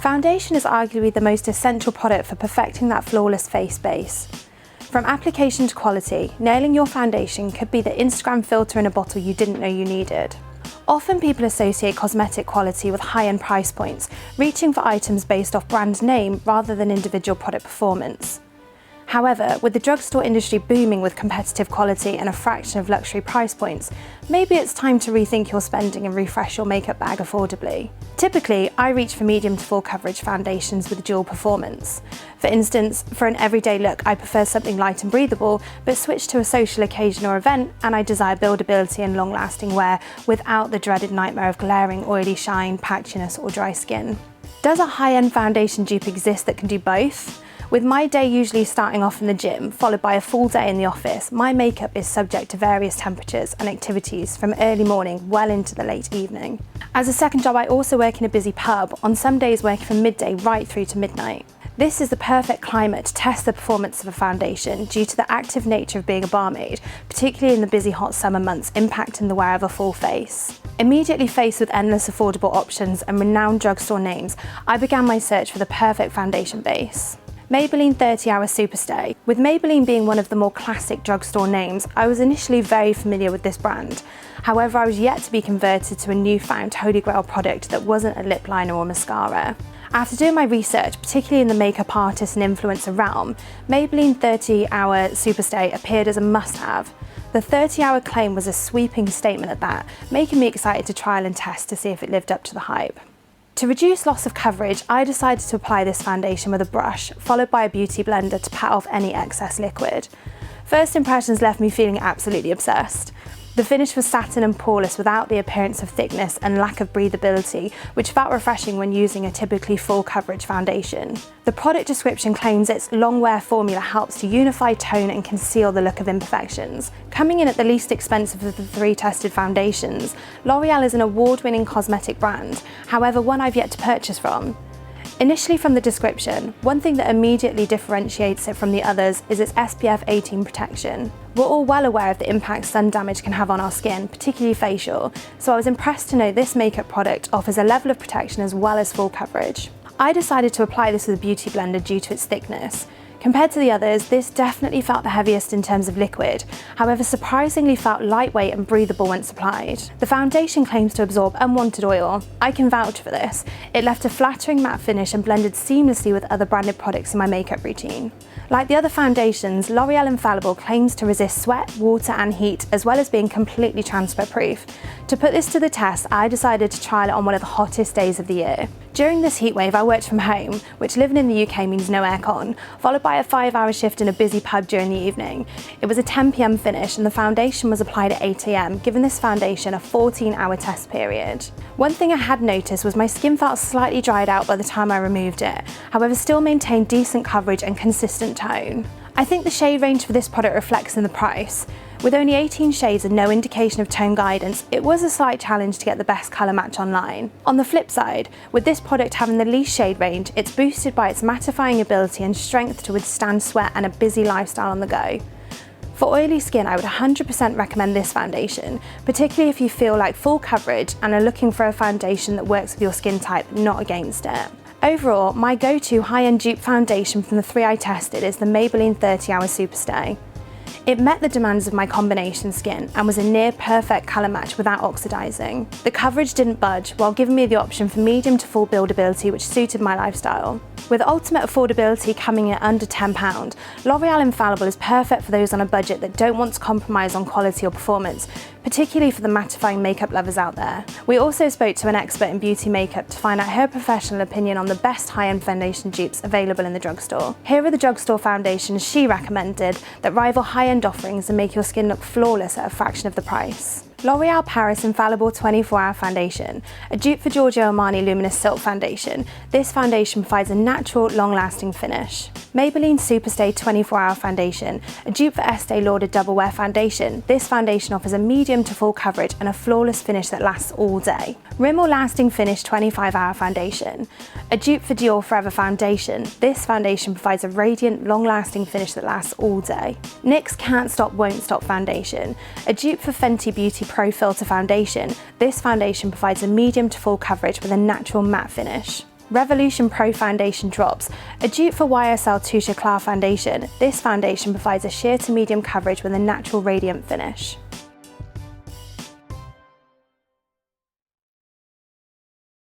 Foundation is arguably the most essential product for perfecting that flawless face base. From application to quality, nailing your foundation could be the Instagram filter in a bottle you didn't know you needed. Often people associate cosmetic quality with high-end price points, reaching for items based off brand name rather than individual product performance. However, with the drugstore industry booming with competitive quality and a fraction of luxury price points, maybe it's time to rethink your spending and refresh your makeup bag affordably. Typically, I reach for medium to full coverage foundations with dual performance. For instance, for an everyday look, I prefer something light and breathable, but switch to a social occasion or event, and I desire buildability and long-lasting wear without the dreaded nightmare of glaring, oily shine, patchiness, or dry skin. Does a high-end foundation dupe exist that can do both? With my day usually starting off in the gym, followed by a full day in the office, my makeup is subject to various temperatures and activities from early morning well into the late evening. As a second job, I also work in a busy pub, on some days working from midday right through to midnight. This is the perfect climate to test the performance of a foundation due to the active nature of being a barmaid, particularly in the busy hot summer months, impacting the wear of a full face. Immediately faced with endless affordable options and renowned drugstore names, I began my search for the perfect foundation base. Maybelline 30-Hour Superstay. With Maybelline being one of the more classic drugstore names, I was initially very familiar with this brand. However, I was yet to be converted to a newfound holy grail product that wasn't a lip liner or mascara. After doing my research, particularly in the makeup artist and influencer realm, Maybelline 30-Hour Superstay appeared as a must-have. The 30-hour claim was a sweeping statement at that, making me excited to trial and test to see if it lived up to the hype. To reduce loss of coverage, I decided to apply this foundation with a brush, followed by a beauty blender to pat off any excess liquid. First impressions left me feeling absolutely obsessed. The finish was satin and poreless without the appearance of thickness and lack of breathability, which felt refreshing when using a typically full coverage foundation. The product description claims its long wear formula helps to unify tone and conceal the look of imperfections. Coming in at the least expensive of the three tested foundations, L'Oreal is an award-winning cosmetic brand, however one I've yet to purchase from. Initially from the description, one thing that immediately differentiates it from the others is its SPF 18 protection. We're all well aware of the impact sun damage can have on our skin, particularly facial, so I was impressed to know this makeup product offers a level of protection as well as full coverage. I decided to apply this with a beauty blender due to its thickness. Compared to the others, this definitely felt the heaviest in terms of liquid, however surprisingly felt lightweight and breathable once applied. The foundation claims to absorb unwanted oil. I can vouch for this. It left a flattering matte finish and blended seamlessly with other branded products in my makeup routine. Like the other foundations, L'Oreal Infallible claims to resist sweat, water and heat, as well as being completely transfer proof. To put this to the test, I decided to trial it on one of the hottest days of the year. During this heatwave, I worked from home, which living in the UK means no aircon, followed by a 5-hour shift in a busy pub during the evening. It was a 10 PM finish and the foundation was applied at 8 AM, giving this foundation a 14-hour test period. One thing I had noticed was my skin felt slightly dried out by the time I removed it, however still maintained decent coverage and consistent tone. I think the shade range for this product reflects in the price. With only 18 shades and no indication of tone guidance, it was a slight challenge to get the best colour match online. On the flip side, with this product having the least shade range, it's boosted by its mattifying ability and strength to withstand sweat and a busy lifestyle on the go. For oily skin, I would 100% recommend this foundation, particularly if you feel like full coverage and are looking for a foundation that works with your skin type, not against it. Overall, my go-to high-end dupe foundation from the three I tested is the Maybelline 30-Hour Superstay. It met the demands of my combination skin and was a near perfect colour match without oxidising. The coverage didn't budge while giving me the option for medium to full buildability, which suited my lifestyle. With ultimate affordability coming in at under £10, L'Oreal Infallible is perfect for those on a budget that don't want to compromise on quality or performance, particularly for the mattifying makeup lovers out there. We also spoke to an expert in beauty makeup to find out her professional opinion on the best high-end foundation dupes available in the drugstore. Here are the drugstore foundations she recommended that rival high-end offerings and make your skin look flawless at a fraction of the price. L'Oreal Paris Infallible 24-Hour Foundation, a dupe for Giorgio Armani Luminous Silk Foundation. This foundation provides a natural, long-lasting finish. Maybelline Superstay 24-Hour Foundation, a dupe for Estee Lauder Double Wear Foundation. This foundation offers a medium to full coverage and a flawless finish that lasts all day. Rimmel Lasting Finish 25-Hour Foundation, a dupe for Dior Forever Foundation. This foundation provides a radiant, long-lasting finish that lasts all day. NYX Can't Stop Won't Stop Foundation, a dupe for Fenty Beauty Pro Filter Foundation. This foundation provides a medium to full coverage with a natural matte finish. Revolution Pro Foundation Drops. A dupe for YSL Touche Éclat foundation, this foundation provides a sheer to medium coverage with a natural radiant finish.